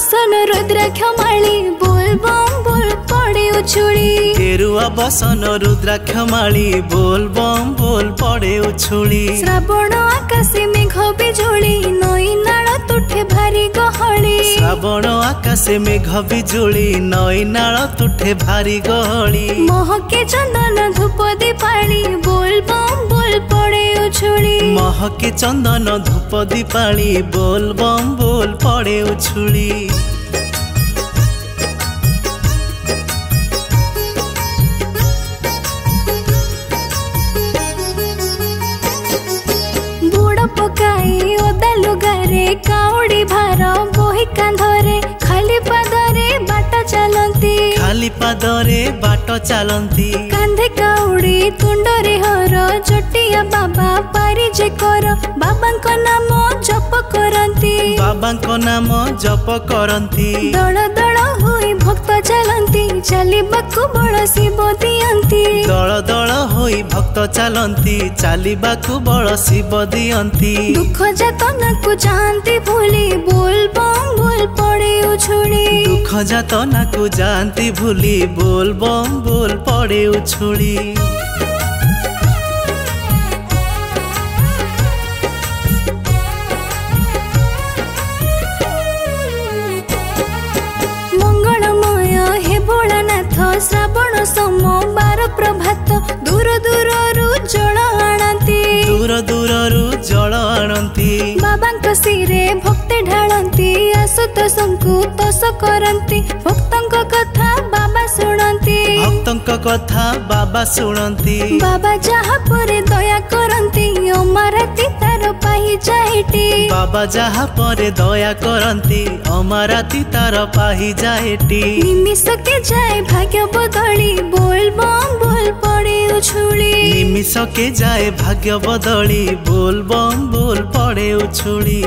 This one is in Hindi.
बसन रुद्राक्ष माली बोल बम बोल पड़े उछुली। गेरुआ बसन रुद्राक्ष माली बोल बम बोल पड़े उछुली। श्रावण आकाशे मेघ बिजुली नई नाल तुठे भारी गहली। श्रावण आकाशे मेघ बिजुली नई नाल तुठे भारी गहली। महके चंदन धूप दीपाली बोल बम बोल पड़े उछुली। महके चंदन धूप दीपाली बोल बम बोल पड़े उछुली। पकाई ओदा लुगारे काउडी भार बोही कांधरे खाली पादरे बाट चलती। खाली पादरे बाट चलती। कांधे काउडी तुंडरे हर चोटिया बाबा पारी जे कर बाबा नाम जप करती। बाबा नाम जप करती। दल दल होई भक्त चलती चलिबाकु बळ शिव दियंती। दल दल होई भक्त चलती चलिबाकु बळ शिव दियंती। दुख जातना को जानती भूली बोल बम बोल पड़े उछुली। दुख जातना को जानती भूली बोल बम बोल पड़े उछुली। मंगलमय हे भोलानाथ श्रावण सोमवार प्रभात दूर दूर जल आनती। दूर दूर जल आनती। बाबा सिरे भक्ति ढालती आशुतोषंकु तोष करती। भक्तंक कथा बाबा शुणती। भक्तंक कथा बाबा शुणती। बाबा जहा परे दया करती अमराती तार पाही जाएटी। बाबा जहा परे दया करती अमराती तार पाही जाएटी। निमिष के जाए भाग्य बदली बोल बम बोल पड़े उछुली। निमिष के जाए भाग्य बदली बोल बम बोल पड़े उछुली।